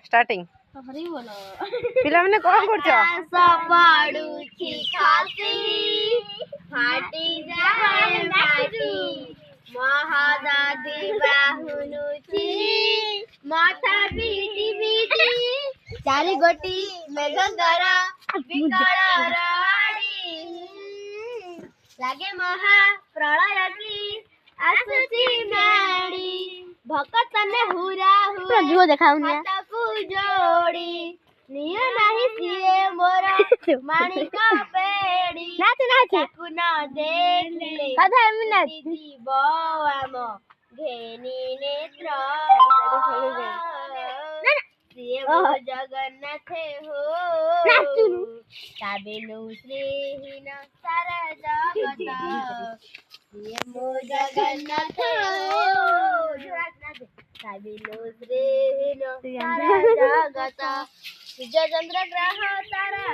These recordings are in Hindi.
स्टार्टिंग पिला माने कौन करछ सपड़ुछि खासी फाटी जाए माटी महादादी बाहुनुछि माथा बीटी बीटी चारि गोटी मेघंगरा विकल राडी लागे महा प्रलय की आसुची माडी भक्तने हुरा हुरा जो देखाउनिया ताकू जोड़ी निया नाही सिए मोर माणिक पेड़ी नाच नाच ताकू न देखले कथा मिना जीव आम घेनी नेत्र सिए मोर जगन्नाथ हो ताबिनु श्रीहीन सारा जगत सिए मोर जगन्नाथ हो ताबिनु श्रीहीन सारा जगत सूर्य चंद्र ग्रह तारा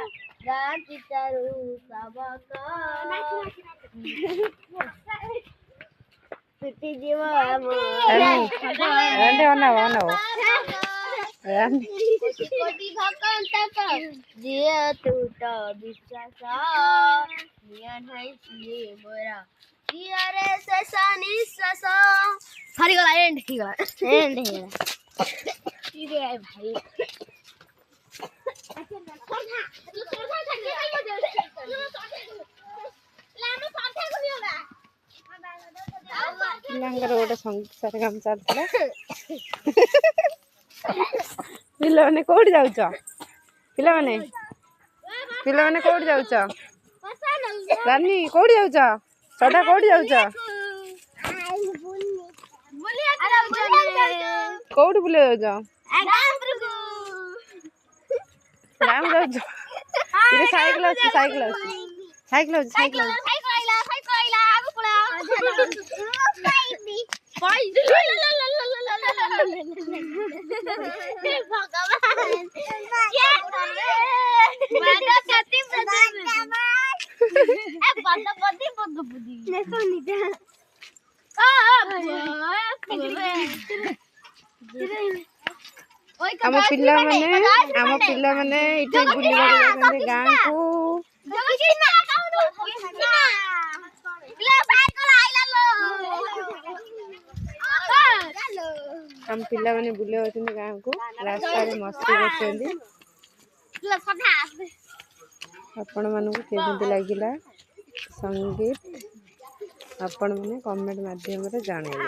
गान चितारु सबक छुट्टी जीव रंडे ओना कोटि भगवान तक जिए टूट विश्वास निया नहीं सिए मोरा किया रे ससा निश्वास हारी गला एंड की गला एंड है ये है भाई पिलांगर गोटे संगीत सरगम चलता पिला माने कोड जाउछ पिला माने कोड जाउछ रानी कोड जाउछ सदा कोड जाउछ कोड बुले जाउछ राम जाउछ इरे साइकिल आगु पळा भगवान क्या करे मादा कति बंद बुद्धि देखो निजा आम पिला माने इटे बुलिबा जाते गां को हम पिला माने बुले होते गां को रास्ता रे मस्ती करछंदी आपण मानू केमती लागिला संगीत आपण माने कमेंट माध्यम रे जाने।